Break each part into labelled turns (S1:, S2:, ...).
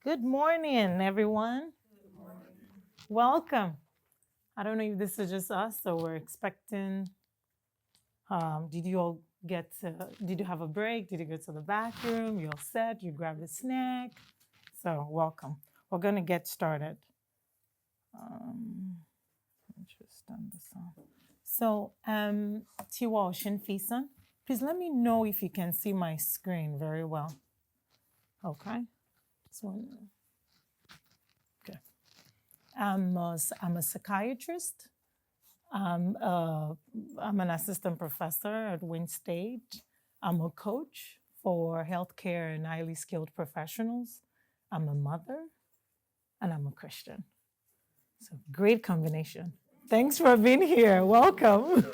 S1: Good morning, everyone. Welcome. I don't know if this is just us or we're expecting. Did you all did you have a break? Did you go to the bathroom? You all set? You grabbed a snack? So, welcome. We're going to get started. Let me just turn this on. So, Tiwa Oshinfisan, please let me know if you can see my screen very well. Okay. So, okay. I'm a psychiatrist. I'm, uh, I'm an assistant professor at Wayne State. I'm a coach for healthcare and highly skilled professionals. I'm a mother and I'm a Christian. So, great combination. Thanks for being here. Welcome.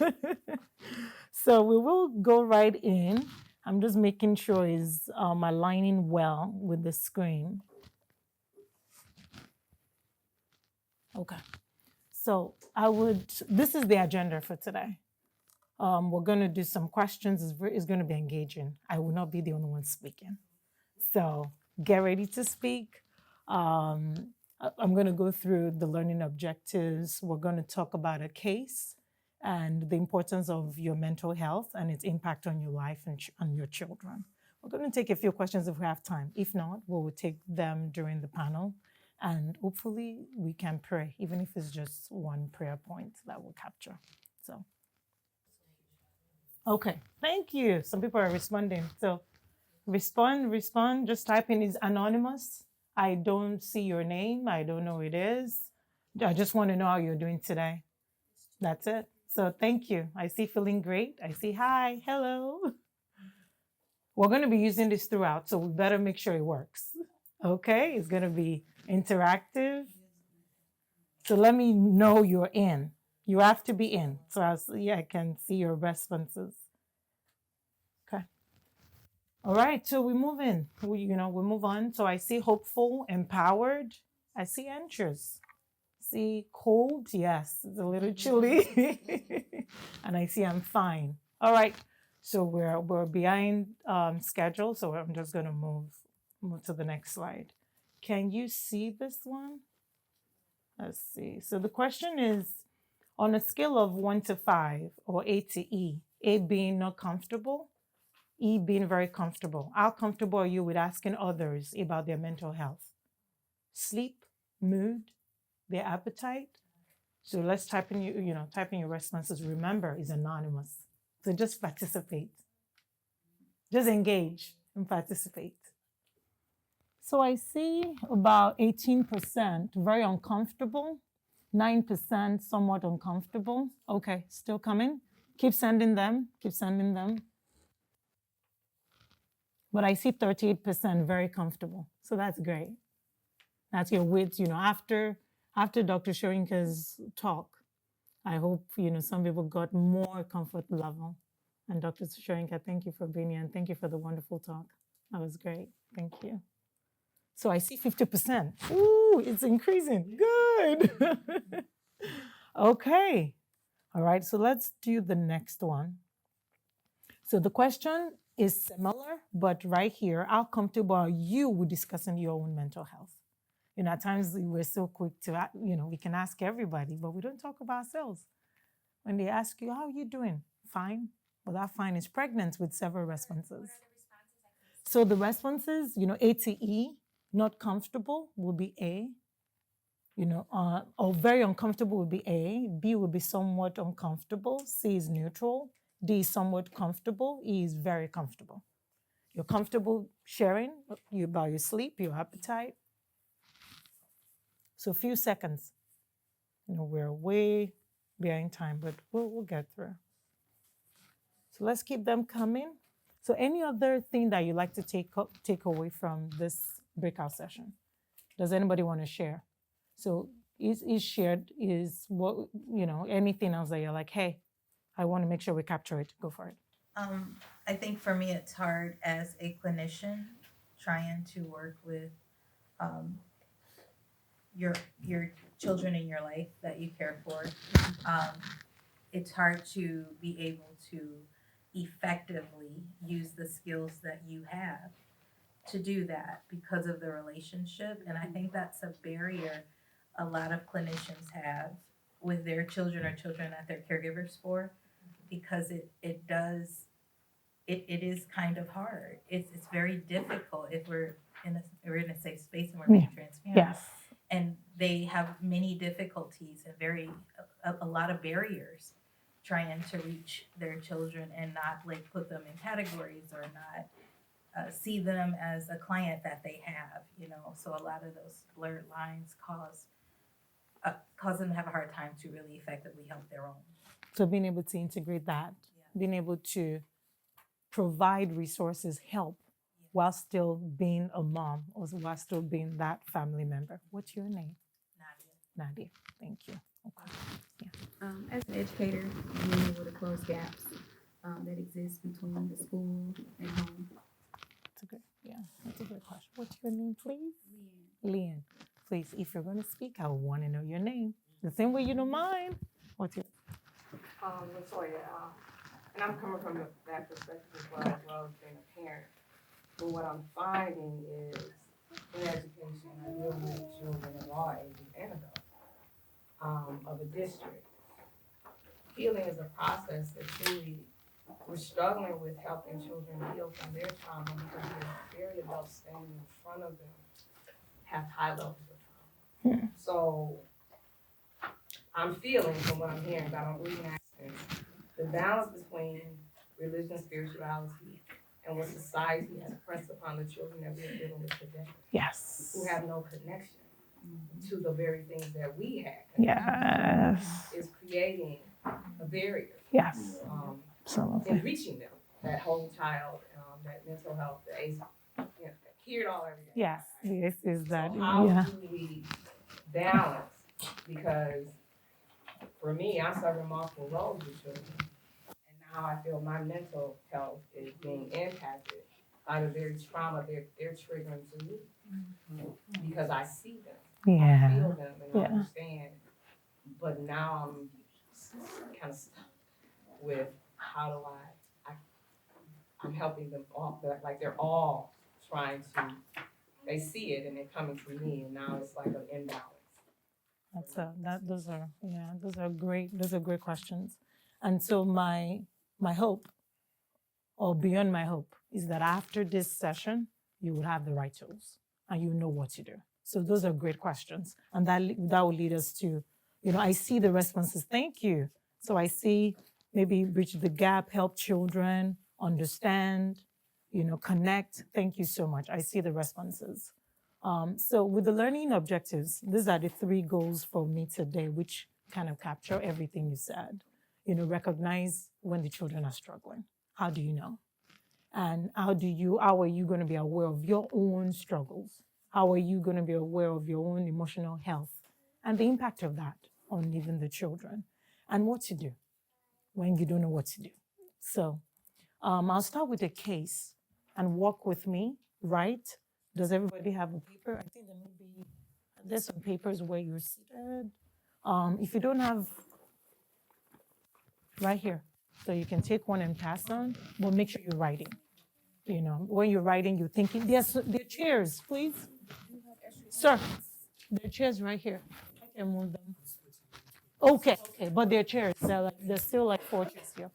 S1: So, we will go right in. I'm just making sure it's aligning well with the screen. Okay. So, this is the agenda for today. We're going to do some questions. It's going to be engaging. I will not be the only one speaking. So get ready to speak. I'm going to go through the learning objectives. We're going to talk about a case and the importance of your mental health and its impact on your life and on your children. We're going to take a few questions if we have time. If not, we will take them during the panel. And hopefully we can pray, even if it's just one prayer point that we'll capture. So okay, thank you. Some people are responding. So respond. Just type in is anonymous. I don't see your name. I don't know who it is. I just want to know how you're doing today. That's it. So thank you. I see feeling great. I see hi, hello. We're going to be using this throughout, so we better make sure it works. Okay, it's going to be interactive. So let me know you're in. You have to be in. So I can see your responses. Okay. All right, so we move in. We move on. So I see hopeful, empowered. I see anxious. See cold. Yes, it's a little chilly. And I see I'm fine. All right. So we're behind schedule. So I'm just gonna move to the next slide. Can you see this one? Let's see. So the question is on a scale of 1 to 5 or A to E, A being not comfortable, E being very comfortable. How comfortable are you with asking others about their mental health? Sleep, mood, their appetite. So let's type in your responses. Remember, it's anonymous. So just participate. Just engage and participate. So I see about 18% very uncomfortable, 9% somewhat uncomfortable. Okay, still coming. Keep sending them. Keep sending them. But I see 38% very comfortable. So that's great. That's your width, after Dr. Shorinka's talk. I hope, some people got more comfort level. And Dr. Shorinka, thank you for being here and thank you for the wonderful talk. That was great. Thank you. So I see 50%. Ooh, it's increasing. Good. Okay. All right, so let's do the next one. So the question is similar, but right here, how comfortable are you with discussing your own mental health? At times we're so quick to, we can ask everybody, but we don't talk about ourselves. When they ask you, how are you doing? Fine. Well, that fine is pregnant with several responses. So the responses, A to E, not comfortable will be A. Or very uncomfortable would be A. B would be somewhat uncomfortable. C is neutral. D is somewhat comfortable. E is very comfortable. You're comfortable sharing about your sleep, your appetite. So a few seconds. We're way behind time, but we'll get through. So let's keep them coming. So any other thing that you'd like to take away from this breakout session? Does anybody want to share? So is shared is what anything else that you're like, hey, I want to make sure we capture it. Go for it.
S2: I think for me, it's hard as a clinician trying to work with um, your children in your life that you care for. Um, it's hard to be able to effectively use the skills that you have to do that because of the relationship. And I think that's a barrier a lot of clinicians have with their children or children that they're caregivers for, because it is kind of hard. It's very difficult if we're in a safe space and we're being transparent.
S1: Yes.
S2: And they have many difficulties and a lot of barriers trying to reach their children and not like put them in categories or not see them as a client that they have, you know. So a lot of those blurred lines cause them to have a hard time to really effectively help their own.
S1: So being able to integrate that, being able to provide resources, help, while still being a mom or while still being that family member. What's your name? Nadia. Thank you. Okay.
S3: As an educator, being able to close gaps that exist between the school and home.
S1: That's a good question. What's your name, please? Leanne. Please, if you're going to speak, I want to know your name. The same way you know mine. What's your
S4: Latoya, and I'm coming from that perspective as well as being a parent. But what I'm finding is in education, I deal with children of all ages and adults of a district. Healing is a process that truly we're struggling with helping children heal from their trauma because the very adults standing in front of them have high levels of trauma. So I'm feeling from what I'm hearing, but I'm reading accents, the balance between religion and spirituality and what society has pressed upon the children that we're dealing with today.
S1: Yes.
S4: Who have no connection to the very things that we have.
S1: Yes.
S4: Is creating a barrier.
S1: Yes.
S4: In reaching them, that whole child, that mental health, the ACE, hear it all every day.
S1: Yes. This is that.
S4: So how do we balance? Because for me, I'm serving multiple roles with children. And now I feel my mental health is being impacted by the very trauma they're triggering to me. Because I see them.
S1: Yeah.
S4: I feel them and I understand. But now I'm kind of stuck with how do I'm helping them all, like they're all trying to, they see it and they're coming to me and now it's like an imbalance.
S1: Those are great questions. And so my hope, or beyond my hope, is that after this session, you will have the right tools and you know what to do. So those are great questions. And that will lead us to, I see the responses. Thank you. So I see maybe bridge the gap, help children understand, connect. Thank you so much. I see the responses. So with the learning objectives, these are the 3 goals for me today, which kind of capture everything you said. Recognize when the children are struggling. How do you know? And how are you going to be aware of your own struggles? How are you going to be aware of your own emotional health and the impact of that on even the children? And what to do when you don't know what to do. So I'll start with a case and walk with me, right? Does everybody have a paper? I think there's some papers where you're seated. If you don't have, right here. So you can take one and pass on, but make sure you're writing. When you're writing, you're thinking, yes, there are chairs, please. Sir, there are chairs right here. I can move them. Okay, but they're chairs. There's still like 4 chairs here.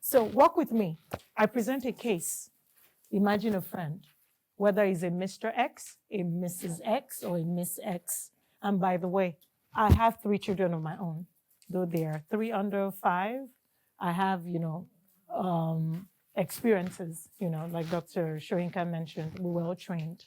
S1: So walk with me. I present a case. Imagine a friend, whether it's a Mr. X, a Mrs. X, or a Miss X. And by the way, I have 3 children of my own, though they are 3 under 5. I have, experiences, like Dr. Shoyinka mentioned, we were all trained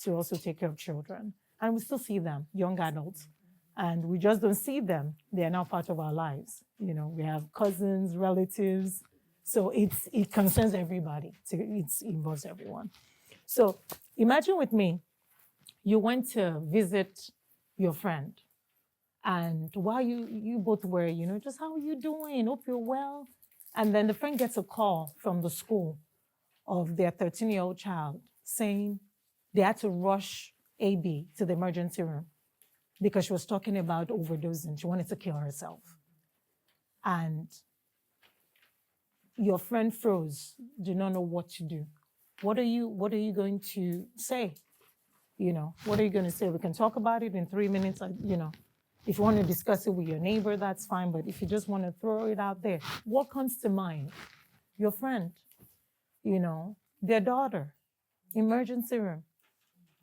S1: to also take care of children. And we still see them, young adults. And we just don't see them. They are now part of our lives. We have cousins, relatives. So it concerns everybody. It involves everyone. So imagine with me, you went to visit your friend. And while you both were, just how are you doing? Hope you're well. And then the friend gets a call from the school of their 13-year-old child saying they had to rush AB to the emergency room because she was talking about overdosing. She wanted to kill herself. And your friend froze, did not know what to do. What are you going to say? What are you going to say? We can talk about it in 3 minutes. If you want to discuss it with your neighbor, that's fine. But if you just want to throw it out there, what comes to mind? Your friend, their daughter, emergency room,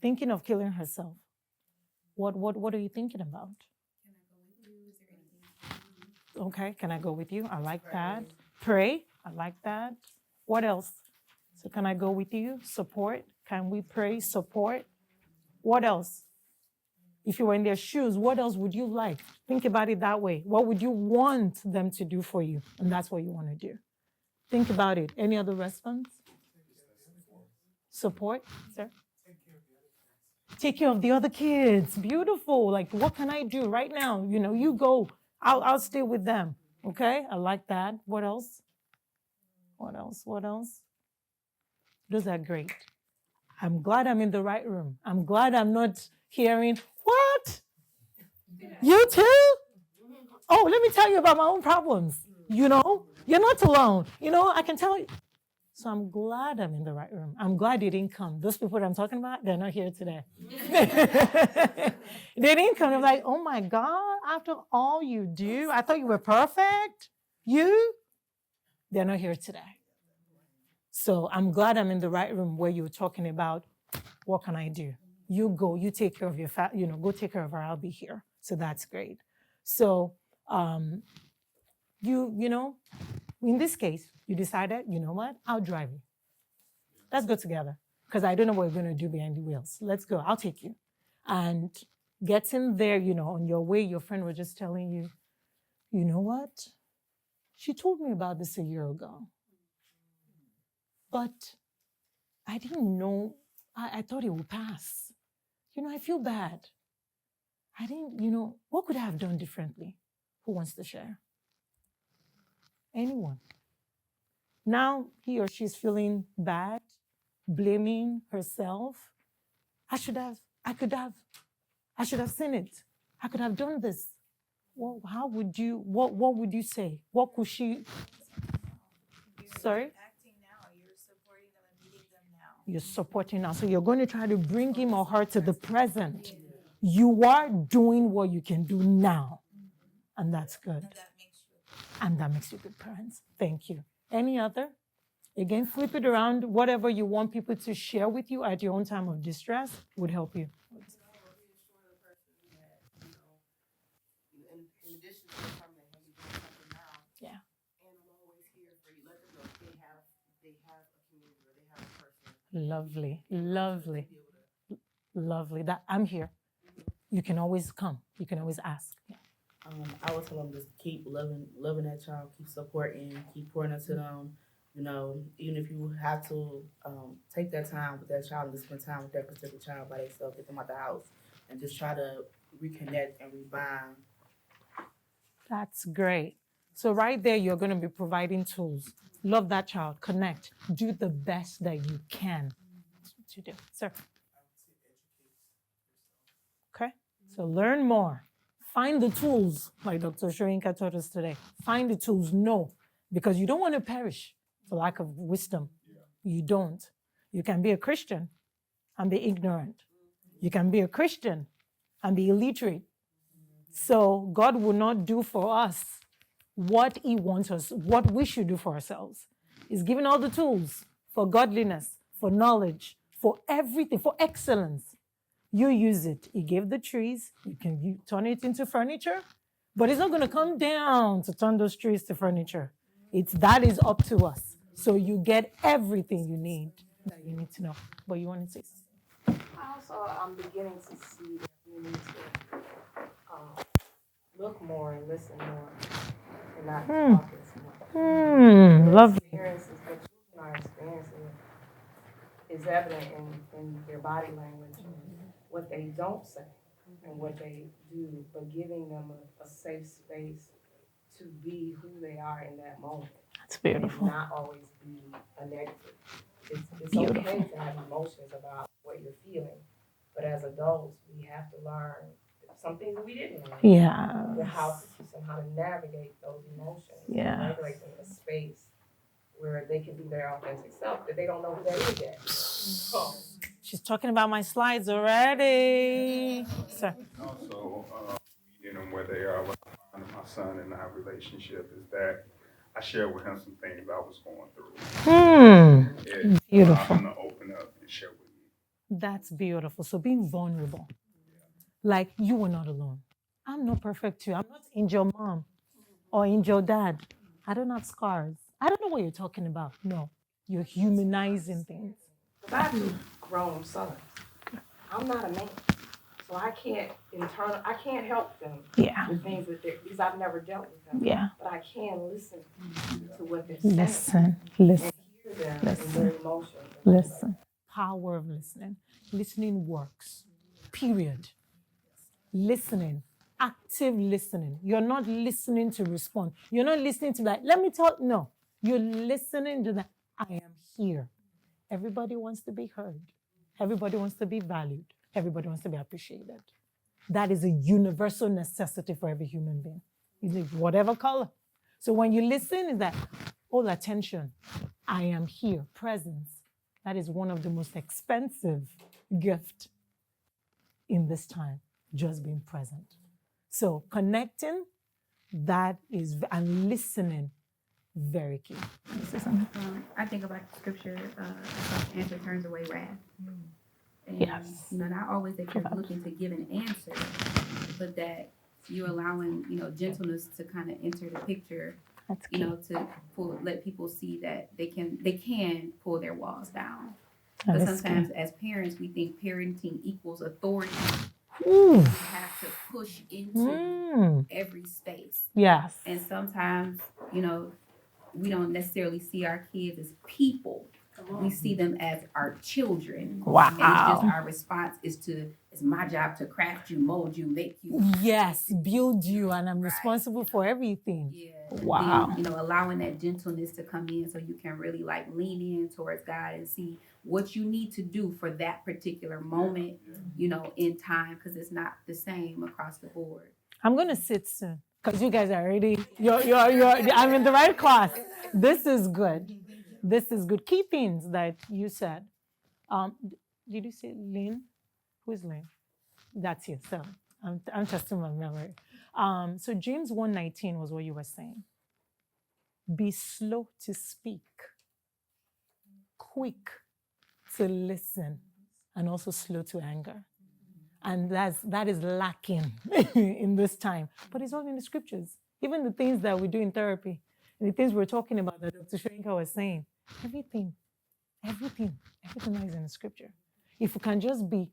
S1: thinking of killing herself. What are you thinking about? Okay, can I go with you? I like that. Pray. I like that. What else? So can I go with you? Support. Can we pray? Support. What else? If you were in their shoes, what else would you like? Think about it that way. What would you want them to do for you? And that's what you want to do. Think about it. Any other response? Support, sir? Take care of the other kids. Beautiful. Like, what can I do right now? You go. I'll stay with them. Okay? I like that. What else? What else? Those are great. I'm glad I'm in the right room. I'm glad I'm not hearing, what? You too? Oh, let me tell you about my own problems. You're not alone. I can tell you. So I'm glad I'm in the right room. I'm glad they didn't come. Those people that I'm talking about, they're not here today. They didn't come. They're like, oh my God, after all you do, I thought you were perfect. They're not here today. So I'm glad I'm in the right room where you're talking about, what can I do? You go, you take care of your go take care of her, I'll be here. So that's great. So in this case, you decided, you know what? I'll drive you. Let's go together. Because I don't know what we're going to do behind the wheels. Let's go. I'll take you. And getting there, on your way, your friend was just telling you, you know what? She told me about this a year ago. But I didn't know. I thought it would pass. I feel bad. I didn't, what could I have done differently? Who wants to share? Anyone? Now he or she's feeling bad, blaming herself. I should have seen it. I could have done this. Well, what would you say? What could she? Sorry?
S2: Acting now, you're supporting them and meeting them now.
S1: You're supporting now. So you're going to try to bring him or her to the present. You are doing what you can do now. And that's good. And that makes you good parents. Thank you. Any other? Again, flip it around. Whatever you want people to share with you at your own time of distress would help you.
S4: In addition to the time that you're doing something now.
S1: Yeah.
S4: And I'm always here for you. Let them know they have a community or they have a person.
S1: Lovely, lovely, lovely. That I'm here. You can always come. You can always ask. Yeah.
S5: I would tell them just keep loving that child, keep supporting, keep pouring into them. Even if you have to take that time with that child and just spend time with that specific child by themselves, get them out the house, and just try to reconnect and rebind.
S1: That's great. So right there, you're going to be providing tools. Love that child. Connect. Do the best that you can to do. Sir. Okay. So learn more. Find the tools, like Dr. Shoyinka taught us today. Find the tools. No, because you don't want to perish for lack of wisdom. You don't. You can be a Christian and be ignorant. You can be a Christian and be illiterate. So God will not do for us what he wants us, what we should do for ourselves. He's given all the tools for godliness, for knowledge, for everything, for excellence. You use it. He gave the trees. You turn it into furniture, but it's not going to come down to turn those trees to furniture. That is up to us. So you get everything you need that you need to know. But you want to say something?
S4: I'm beginning to see that we need to look more and listen more and not talk as much.
S1: Lovely.
S4: Experiences that children are experiencing is evident in their body language, what they don't say and what they do, but giving them a safe space to be who they are in that moment.
S1: That's beautiful.
S4: And not always be a negative. It's
S1: Beautiful.
S4: okay to have emotions about what you're feeling, but as adults, we have to learn some things that we didn't learn.
S1: Yeah.
S4: How to navigate those emotions.
S1: Yeah.
S4: Regulate them in a space where they can be their authentic self, that they don't know who that is yet. So,
S1: She's talking about my slides already. So,
S6: Also, meeting them where they are, what I find in my son and our relationship is that I share with him some things I was going through. It
S1: beautiful.
S6: allowed him to open up and share with me.
S1: That's beautiful. So being vulnerable, like you were not alone. I'm not perfect too. I'm not Angel mom or Angel dad. I don't have scars. I don't know what you're talking about. No, you're humanizing things.
S4: because I have two grown sons. I'm not a man. So I can't I can't help them
S1: Yeah,
S4: with things that because I've never dealt with them.
S1: yeah.
S4: But I can listen to what they're saying
S1: Listen,
S4: and
S1: listen,
S4: hear them
S1: listen,
S4: in their emotions.
S1: listen. Power of listening. Listening works. Period. Listening. Active listening. You're not listening to respond. You're not listening to like, let me talk. No. You're listening to that. I am here. Everybody wants to be heard. Everybody wants to be valued. Everybody wants to be appreciated. That is a universal necessity for every human being. Is it whatever color? So when you listen, is that all attention. I am here, presence. That is one of the most expensive gifts in this time, just being present. So connecting, that is, and listening, very key.
S3: I think about the scripture, answer turns away wrath. And,
S1: Yes.
S3: you know, not always that you're
S1: Correct.
S3: looking to give an answer, but that you're allowing, you know, gentleness to kind of enter the picture,
S1: That's
S3: you
S1: key.
S3: know, to let people see that they can pull their walls down.
S1: That
S3: But
S1: is
S3: sometimes as parents, we think parenting equals authority.
S1: key. Ooh.
S3: You have to push into
S1: Mm.
S3: every space.
S1: Yes.
S3: And sometimes, you know, we don't necessarily see our kids as people. We see them as our children. And it's just
S1: Wow.
S3: our response it's my job to craft you, mold you, make you.
S1: Yes, build you, and I'm
S3: Right.
S1: responsible for everything.
S3: Yeah.
S1: Wow.
S3: Then, you know, allowing that gentleness to come in so you can really like lean in towards God and see what you need to do for that particular moment, you know, in time, because it's not the same across the board.
S1: I'm gonna sit soon because you guys are already. I'm in the right class. This is good. This is good. Key things that you said. Did you say Lynn? Who is Lynn? That's you. So I'm testing my memory. So James 1:19 was what you were saying. Be slow to speak, quick to listen, and also slow to anger. And that is lacking in this time. But it's all in the scriptures. Even the things that we do in therapy, and the things we're talking about that Dr. Shrinka was saying, everything that is in the scripture. If we can just be,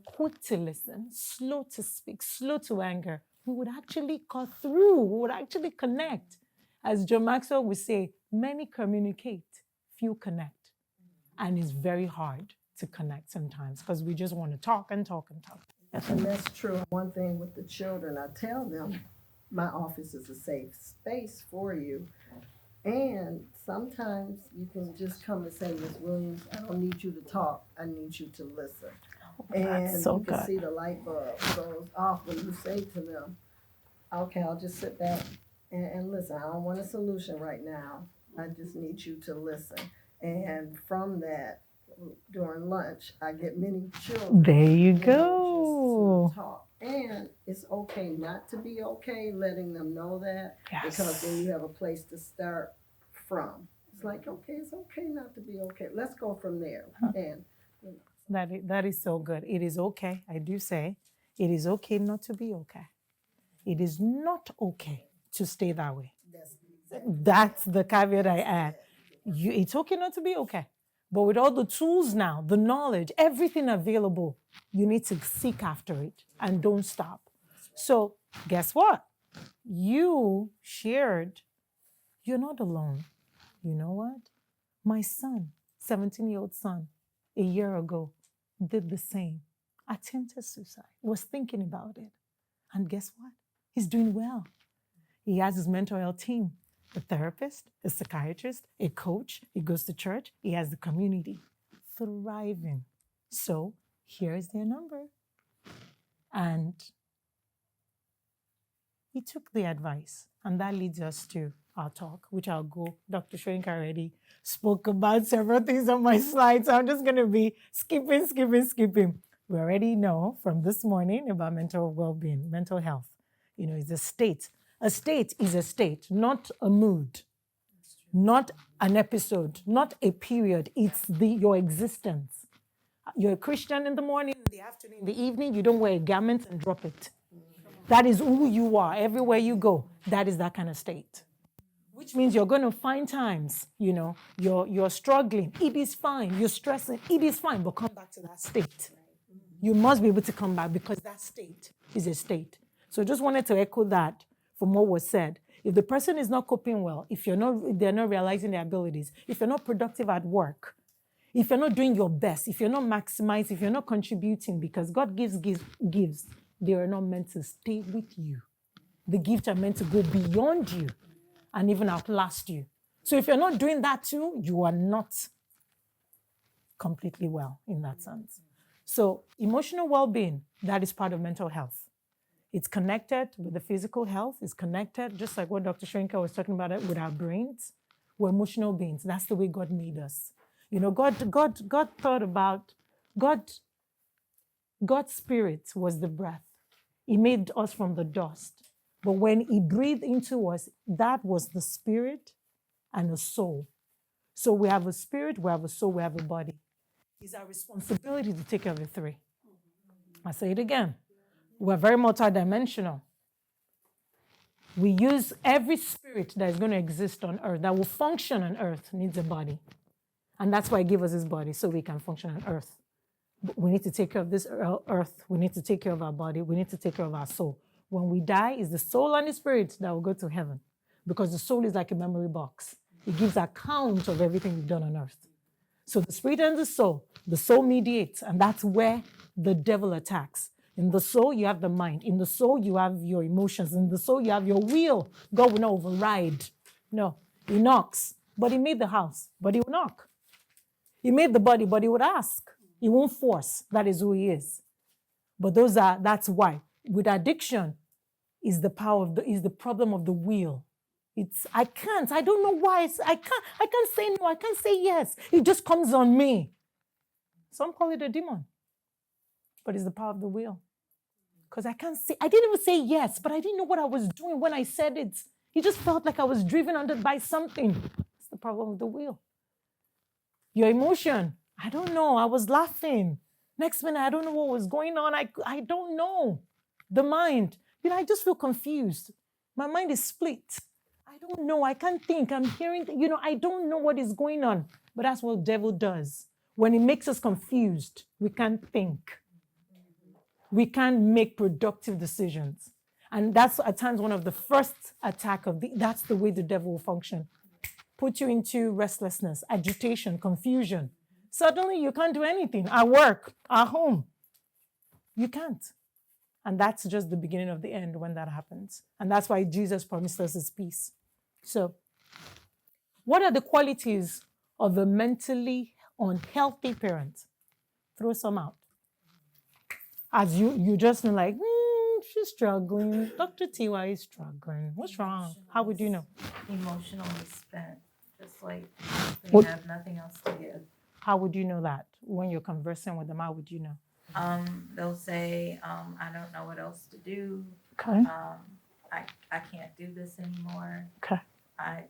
S1: quick to listen, slow to speak, slow to anger, we would actually cut through, we would actually connect. As John Maxwell would say, many communicate, few connect. And it's very hard to connect sometimes because we just want to talk and talk and talk.
S7: And that's true. One thing with the children, I tell them, my office is a safe space for you. And sometimes you can just come and say, Ms. Williams, I don't need you to talk. I need you to listen. And
S1: That's so
S7: you can
S1: good.
S7: see the light bulb goes off when you say to them, okay, I'll just sit back and listen. I don't want a solution right now. I just need you to listen. And from that, during lunch, I get many children.
S1: There you
S7: just
S1: go.
S7: to talk. And it's okay not to be okay, letting them know that, because then
S1: Yes.
S7: you have a place to start from. It's like, okay, it's okay not to be okay. Let's go from there. And
S1: That is so good. It is okay. I do say it is okay not to be okay. It is not okay to stay that way. That's the caveat I add. It's okay not to be okay. But with all the tools now, the knowledge, everything available, you need to seek after it and don't stop. So, guess what? You shared, you're not alone. You know what? My son, 17-year-old son, a year ago, did the same. Attempted suicide, was thinking about it. And guess what? He's doing well. He has his mental health team, a therapist, a psychiatrist, a coach. He goes to church. He has the community. Thriving. So here's their number. And he took the advice. And that leads us to our talk, which I'll go. Dr. Shrinka already spoke about several things on my slides. So I'm just going to be skipping. We already know from this morning about mental well-being, mental health. It's a state. A state is a state, not a mood, not an episode, not a period. It's your existence. You're a Christian in the morning, in the afternoon, in the evening. You don't wear a garment and drop it. That is who you are. Everywhere you go, that is that kind of state. Which means you're going to find times, you're struggling. It is fine. You're stressing. It is fine. But come back to that state. You must be able to come back because that state is a state. So just wanted to echo that from what was said. If the person is not coping well, if they're not realizing their abilities, if you're not productive at work, if you're not doing your best, if you're not maximizing, if you're not contributing, because God gives, they are not meant to stay with you. The gifts are meant to go beyond you and even outlast you. So if you're not doing that too, you are not completely well in that sense. So emotional well-being, that is part of mental health. It's connected with the physical health. It's connected, just like what Dr. Shrinka was talking about it, with our brains. We're emotional beings. That's the way God made us. God thought about, God's spirit was the breath. He made us from the dust. But when he breathed into us, that was the spirit and a soul. So we have a spirit, we have a soul, we have a body. It's our responsibility to take care of the three. I say it again. We're very multidimensional. We use every spirit that is going to exist on earth, that will function on earth, needs a body. And that's why he gave us this body, so we can function on earth. But we need to take care of this earth. We need to take care of our body. We need to take care of our soul. When we die, it's the soul and the spirit that will go to heaven. Because the soul is like a memory box. It gives account of everything we've done on earth. So the spirit and the soul mediates, and that's where the devil attacks. In the soul, you have the mind. In the soul, you have your emotions. In the soul, you have your will. God will not override. No, he knocks. But he made the house, but he will knock. He made the body, but he would ask. He won't force. That is who he is. But that's why. With addiction, is the problem of the will. I don't know why. I can't say no, I can't say yes. It just comes on me. Some call it a demon. But it's the power of the will. Because I didn't even say yes, but I didn't know what I was doing when I said it. It just felt like I was driven under by something. It's the problem of the will. Your emotion, I don't know. I was laughing. Next minute, I don't know what was going on. I don't know. The mind, I just feel confused. My mind is split. I don't know. I can't think. I'm hearing, I don't know what is going on. But that's what the devil does. When he makes us confused, we can't think. We can't make productive decisions. And that's at times one of the first attack that's the way the devil will function. Put you into restlessness, agitation, confusion. Suddenly you can't do anything at work, at home. You can't. And that's just the beginning of the end when that happens. And that's why Jesus promised us his peace. So, what are the qualities of a mentally unhealthy parent? Throw some out. As you just know, like, she's struggling. Dr. T.Y. is struggling. What's wrong? How would you know?
S2: Emotionally spent, just like they have nothing else to give.
S1: How would you know that? When you're conversing with them, how would you know?
S2: They'll say, I don't know what else to do.
S1: Okay.
S2: I can't do this anymore.
S1: Okay.
S2: I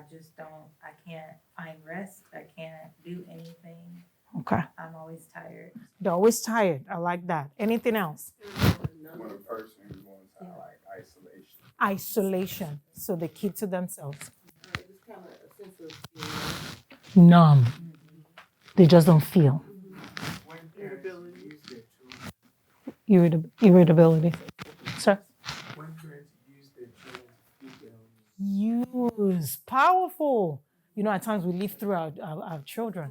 S2: just don't, I can't find rest. I can't do anything.
S1: Okay.
S2: I'm always tired.
S1: They're always tired. I like that. Anything else?
S6: When a person is going to like isolation.
S1: Isolation. So they keep to themselves.
S5: It's kind of a sense of
S1: Numb. They just don't feel. Irritability. Sir?
S8: When parents use their children to feed their own
S1: Use. Powerful. At times we live through our children.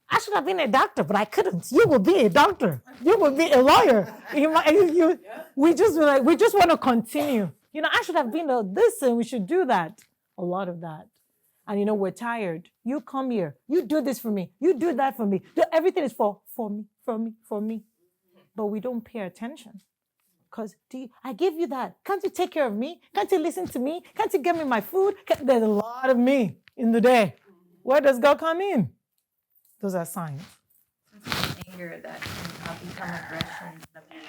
S1: I should have been a doctor, but I couldn't. You will be a doctor. You will be a lawyer. We just want to continue. I should have been this and we should do that. A lot of that. And we're tired. You come here. You do this for me. You do that for me. Everything is for me. But we don't pay attention. Because I give you that. Can't you take care of me? Can't you listen to me? Can't you get me my food? There's a lot of me in the day. Where does God come in? Those are signs.
S2: Anger that can become aggression, abuse,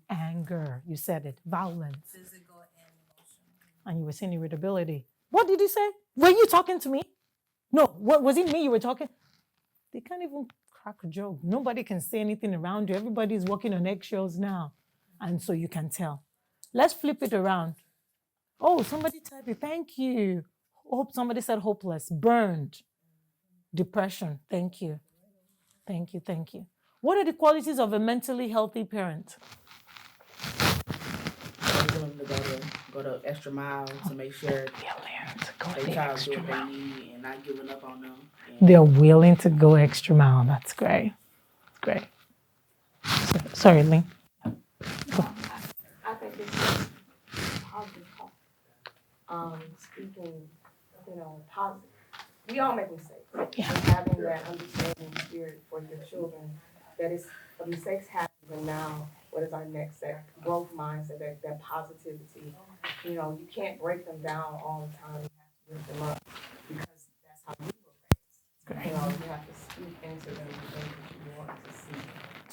S1: Anger, you said it. Violence.
S2: physical and emotional.
S1: And you were saying irritability. What did you say? Were you talking to me? No, what was it me you were talking? They can't even crack a joke. Nobody can say anything around you. Everybody's walking on eggshells now. And so you can tell. Let's flip it around. Oh, somebody typed it. Thank you. Hope somebody said hopeless, burned, depression. Thank you. Thank you. Thank you. What are the qualities of a mentally healthy parent?
S5: Willing to go the extra mile to make sure they child do what they need and not giving up on them.
S1: They're willing to go extra mile. That's great. Great. Sorry, Lee.
S4: I think it's just positive talk. Speaking, positive. We all make mistakes.
S1: Yeah.
S4: And having that understanding spirit for your children, that is, the mistakes happen, and now what is our next step? Growth mindset, that positivity. You can't break them down all the time. You have to lift them up because that's how you were raised. You have to speak into them the things that you want to see.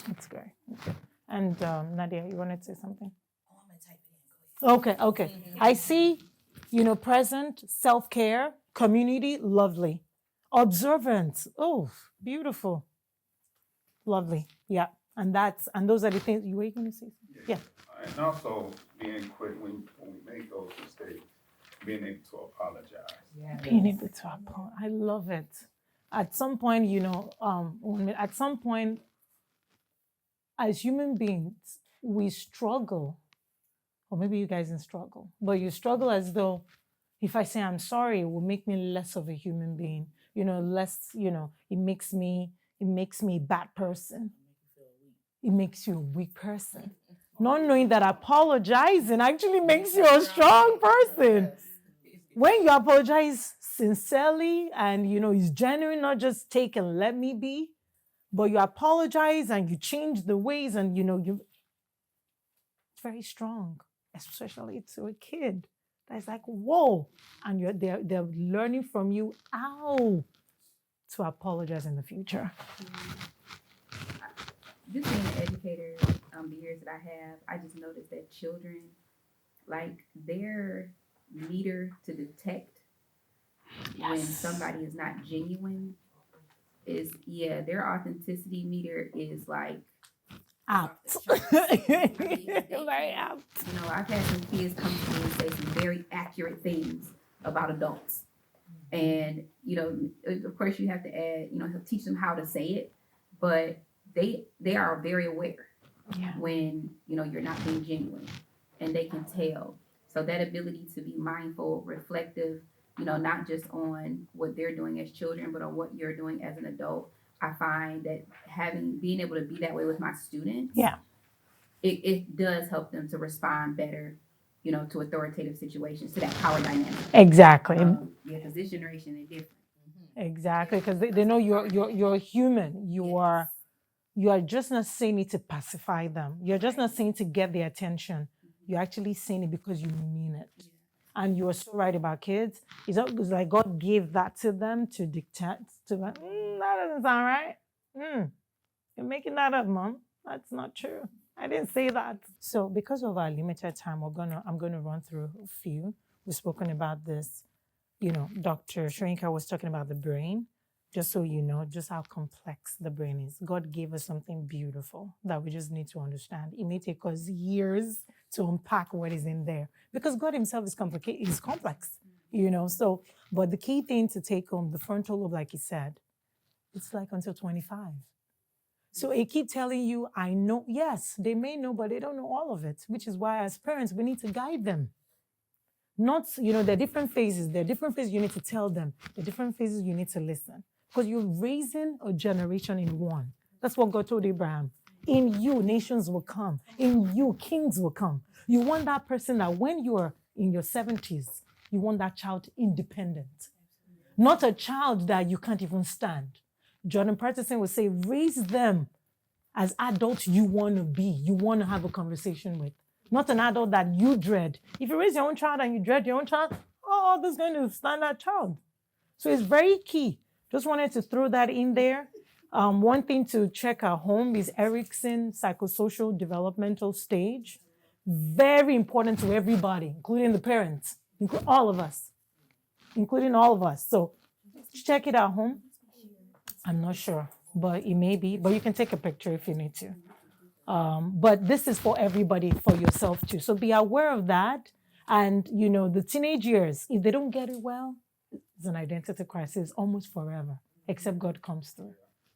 S1: That's great. Okay. And Nadia, you wanted to say something?
S2: Oh, I'm gonna type it in.
S1: Okay. I see, present, self-care, community, lovely. Observant, oh, beautiful. Lovely, yeah. And those are the things, you were going to say something? Yeah.
S6: And also being quick when we make those mistakes, being able to apologize.
S4: Yeah.
S1: Being able to apologize. I love it. At some point, as human beings, we struggle, or maybe you guys didn't struggle, but you struggle as though if I say I'm sorry, it will make me less of a human being. It makes me a bad person. It makes you a weak person. Not knowing that apologizing actually makes you a strong person. When you apologize sincerely and it's genuine, not just take and let me be, but you apologize and you change the ways and it's very strong, especially to a kid. That's like, whoa. And they're learning from you how to apologize in the future.
S3: Just being an educator, the years that I have, I just noticed that children, like, their meter to detect when somebody is not genuine their authenticity meter is like
S1: Apt. Very apt.
S3: I've had some kids come to me and say some very accurate things about adults. And, of course you have to add, teach them how to say it, but they are very aware when, you're not being genuine, and they can tell. So that ability to be mindful, reflective, not just on what they're doing as children, but on what you're doing as an adult. I find that being able to be that way with my students, it does help them to respond better, to authoritative situations, to that power dynamic.
S1: Exactly.
S3: Because this generation is different.
S1: Exactly, because they know you're human. You are just not saying it to pacify them. You're just not saying to get their attention. You're actually saying it because you mean it. And you are so right about kids. It's like God gave that to them to dictate to them. That doesn't sound right. You're making that up, Mom. That's not true. I didn't say that. So because of our limited time, I'm gonna run through a few. We've spoken about this. Dr. Shrinka was talking about the brain. Just so you know, just how complex the brain is. God gave us something beautiful that we just need to understand. It may take us years to unpack what is in there because God himself is complicated, is complex, So, but the key thing to take home, the frontal lobe, like he said, it's like until 25. So it keep telling you, I know, yes, they may know, but they don't know all of it, which is why as parents, we need to guide them. Not, there are different phases. There are different phases you need to tell them. There are different phases you need to listen. Because you're raising a generation in one. That's what God told Abraham. In you, nations will come. In you, kings will come. You want that person that when you are in your 70s, you want that child independent. Not a child that you can't even stand. Jordan Peterson would say, raise them as adults you want to be, you want to have a conversation with, not an adult that you dread. If you raise your own child and you dread your own child, oh, this is going to stand that child. So it's very key. Just wanted to throw that in there. One thing to check at home is Erikson psychosocial developmental stage. Very important to everybody, including the parents, all of us, including all of us. So check it at home. I'm not sure, but it may be. But you can take a picture if you need to. But this is for everybody, for yourself too. So be aware of that. And, the teenage years, if they don't get it well, it's an identity crisis almost forever, except God comes through.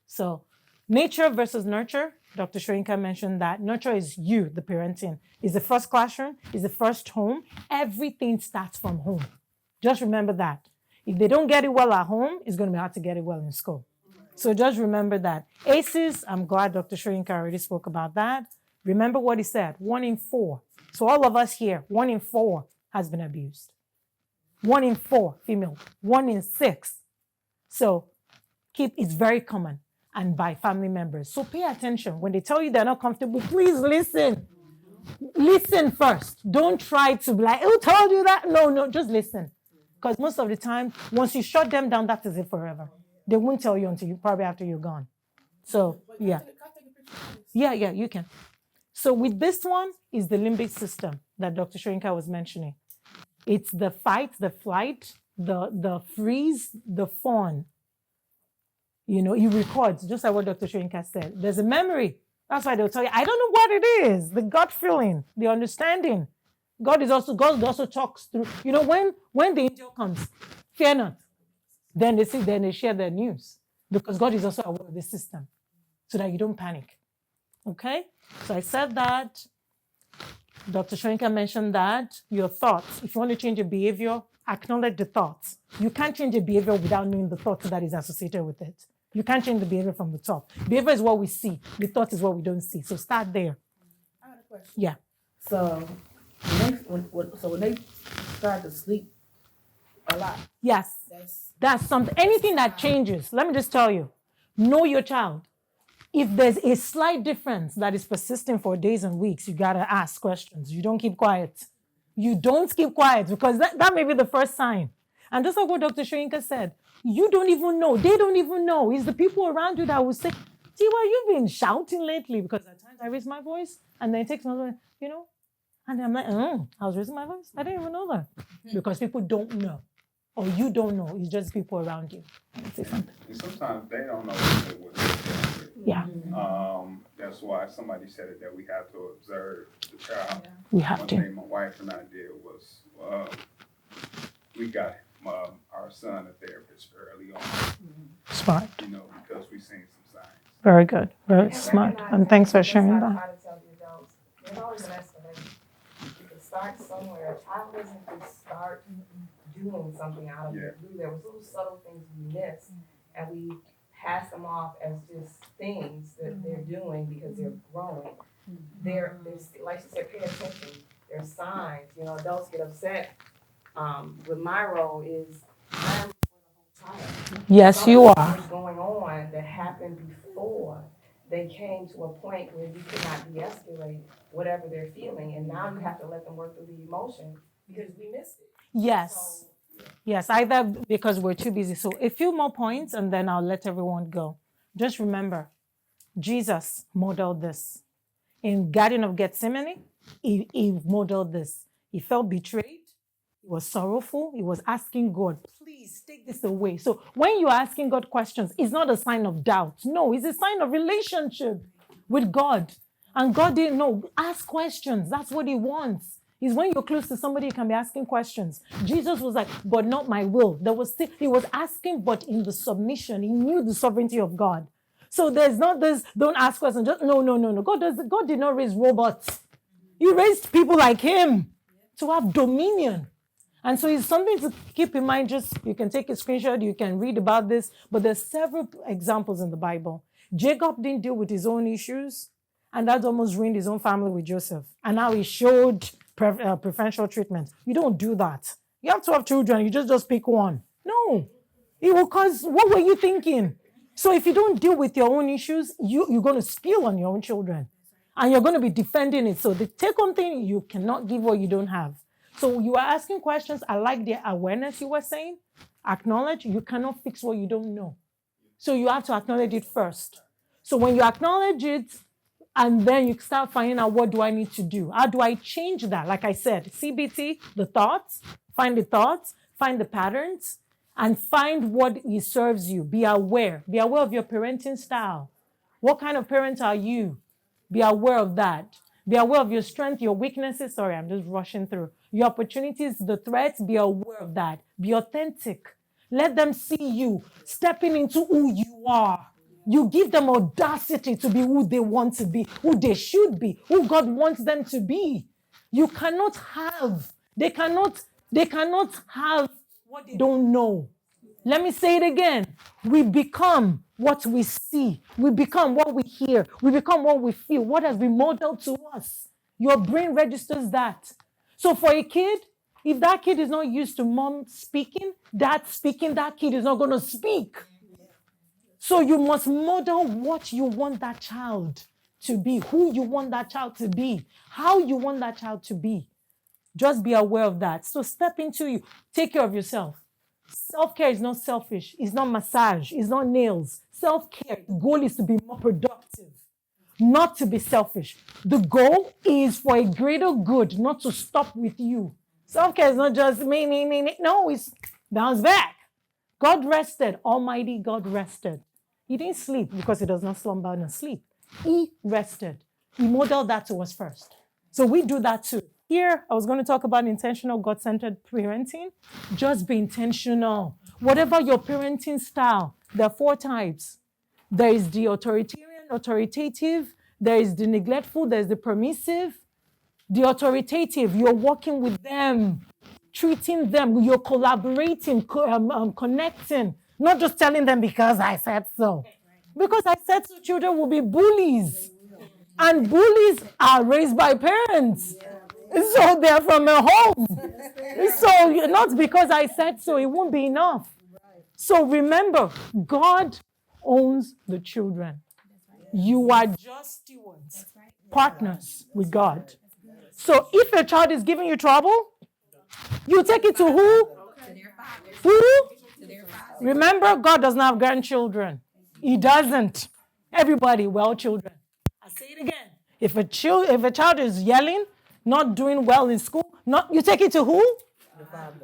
S1: So nature versus nurture. Dr. Shoyinka mentioned that nurture is you, the parenting, is the first classroom, is the first home. Everything starts from home. Just remember that. If they don't get it well at home, it's going to be hard to get it well in school. So just remember that. ACEs, I'm glad Dr. Shoyinka already spoke about that. Remember what he said, 1 in 4. So all of us here, 1 in 4 has been abused. 1 in 4 female, 1 in 6. So it's very common and by family members. So pay attention. When they tell you they're not comfortable, please listen. Listen first. Don't try to be like, who told you that? No, just listen. Because most of the time, once you shut them down, that is it forever. They won't tell you until probably after you're gone. So, yeah. Yeah, you can. So with this one is the limbic system that Dr. Shoyinka was mentioning. It's the fight, the flight, the freeze, the fawn. It records, just like what Dr. Shoyinka said. There's a memory. That's why they'll tell you, I don't know what it is. The gut feeling, the understanding. God also talks through. When the angel comes, fear not. Then they share their news. Because God is also aware of the system. So that you don't panic. Okay? So I said that. Dr. Shoyinka mentioned that. Your thoughts. If you want to change your behavior, acknowledge the thoughts. You can't change a behavior without knowing the thoughts that is associated with it. You can't change the behavior from the top. Behavior is what we see. The thought is what we don't see. So start there.
S5: I have a question.
S1: Yeah.
S5: So when they start to sleep a lot,
S1: Yes. That's something. Anything that changes. Let me just tell you. Know your child. If there's a slight difference that is persisting for days and weeks, you got to ask questions. You don't keep quiet. You don't keep quiet because that may be the first sign. And just like what Dr. Shoyinka said, you don't even know. They don't even know. It's the people around you that will say, Tiwa, you've been shouting lately, because at times I raise my voice and then it takes my voice, and I'm like, I was raising my voice. I didn't even know that. Because people don't know. Or you don't know. It's just people around you.
S6: And sometimes they don't know what they're dealing with.
S1: Yeah.
S6: That's why somebody said it, that we have to observe the child.
S1: We have
S6: One
S1: to.
S6: thing my wife and I did was we got our son a therapist early on,
S1: Smart.
S6: because we seen some signs.
S1: Very good. Very smart. And thanks for sharing that.
S4: Try to tell the adults, there's always an escalation. You can start somewhere. A child doesn't just start doing something out of the blue. There was little subtle things we missed, and we pass them off as just things that they're doing because they're growing. There's like she said, pay attention. There's signs. Adults get upset. With my role is I'm for the whole child.
S1: Yes, you are.
S4: Something going on that happened before they came to a point where you could not de-escalate whatever they're feeling, and now you have to let them work through the emotion because we missed it.
S1: Yes. Yes, either because we're too busy. So a few more points and then I'll let everyone go. Just remember, Jesus modeled this. In Garden of Gethsemane, he modeled this. He felt betrayed. He was sorrowful. He was asking God, please take this away. So when you're asking God questions, it's not a sign of doubt. No, it's a sign of relationship with God. And God didn't know. Ask questions. That's what he wants. Is when you're close to somebody, you can be asking questions. Jesus was like, but not my will. He was asking, but in the submission. He knew the sovereignty of God. So there's not this, don't ask questions. Just, no. God did not raise robots. He raised people like him to have dominion. And so it's something to keep in mind. You can take a screenshot, you can read about this, but there's several examples in the Bible. Jacob didn't deal with his own issues, and that almost ruined his own family with Joseph. And now he showed preferential treatment. You don't do that. You have 12 children, you just pick one. No. It will cause, what were you thinking? So if you don't deal with your own issues, you're going to spill on your own children. And you're going to be defending it. So the take-home thing, you cannot give what you don't have. So you are asking questions. I like the awareness you were saying. Acknowledge you cannot fix what you don't know. So you have to acknowledge it first. So when you acknowledge it, and then you start finding out, what do I need to do? How do I change that? Like I said, CBT, the thoughts, find the patterns, and find what it serves you. Be aware. Be aware of your parenting style. What kind of parent are you? Be aware of that. Be aware of your strength, your weaknesses. Sorry, I'm just rushing through. Your opportunities, the threats, be aware of that. Be authentic. Let them see you stepping into who you are. You give them audacity to be who they want to be, who they should be, who God wants them to be. You cannot have, they cannot have what they don't know. Let me say it again. We become what we see. We become what we hear. We become what we feel. What has been modeled to us. Your brain registers that. So for a kid, if that kid is not used to mom speaking, that kid is not going to speak. So you must model what you want that child to be, who you want that child to be, how you want that child to be. Just be aware of that. So step into you. Take care of yourself. Self-care is not selfish. It's not massage. It's not nails. Self-care, the goal is to be more productive, not to be selfish. The goal is for a greater good, not to stop with you. Self-care is not just me. No, it's bounce back. God rested. Almighty God rested. He didn't sleep because he does not slumber nor sleep. He rested. He modeled that to us first. So we do that too. Here, I was going to talk about intentional, God-centered parenting. Just be intentional. Whatever your parenting style, there are 4 types. There is the authoritarian, authoritative. There is the neglectful. There's the permissive. The authoritative, you're working with them, treating them, you're collaborating, connecting, not just telling them because I said so. Because I said so, children will be bullies. And bullies are raised by parents. So they're from a home. So not because I said so, it won't be enough. So remember, God owns the children. You are just stewards, partners with God. So if a child is giving you trouble, you take it to who? Who? Remember, God does not have grandchildren. He doesn't. Everybody, children. I say it again. If a child is yelling, not doing well in school, you take it to who?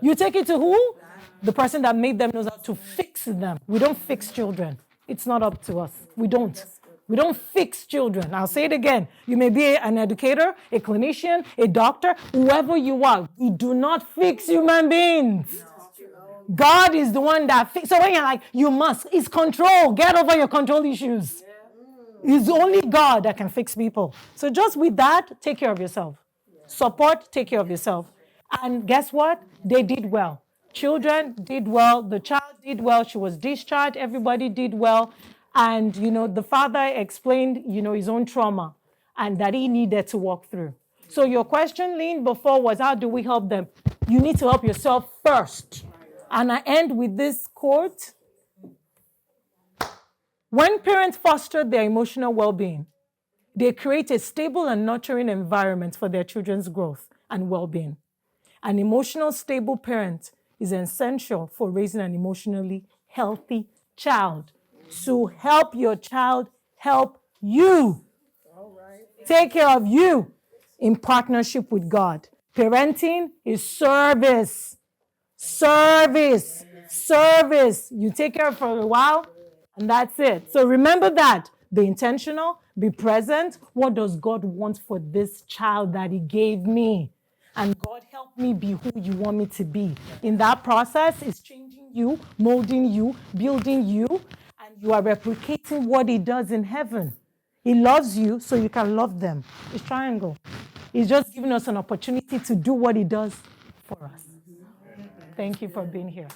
S1: You take it to who? The person that made them knows how to fix them. We don't fix children. It's not up to us. We don't. We don't fix children. I'll say it again. You may be an educator, a clinician, a doctor, whoever you are. We do not fix human beings. God is the one that fixes. So when you're like, you must, it's control. Get over your control issues. It's only God that can fix people. So just with that, take care of yourself. Support, take care of yourself. And guess what? They did well. Children did well. The child did well. She was discharged. Everybody did well. And, the father explained, his own trauma and that he needed to walk through. So your question, Lynn, before was, how do we help them? You need to help yourself first. And I end with this quote. When parents foster their emotional well-being, they create a stable and nurturing environment for their children's growth and well-being. An emotional stable parent is essential for raising an emotionally healthy child. So help your child help you. Take care of you in partnership with God. Parenting is service. Service. Service. You take care of it for a while, and that's it. So remember that. Be intentional. Be present. What does God want for this child that he gave me? And God, help me be who you want me to be. In that process, it's changing you, molding you, building you, and you are replicating what he does in heaven. He loves you so you can love them. It's triangle. He's just giving us an opportunity to do what he does for us. Thank you for being here.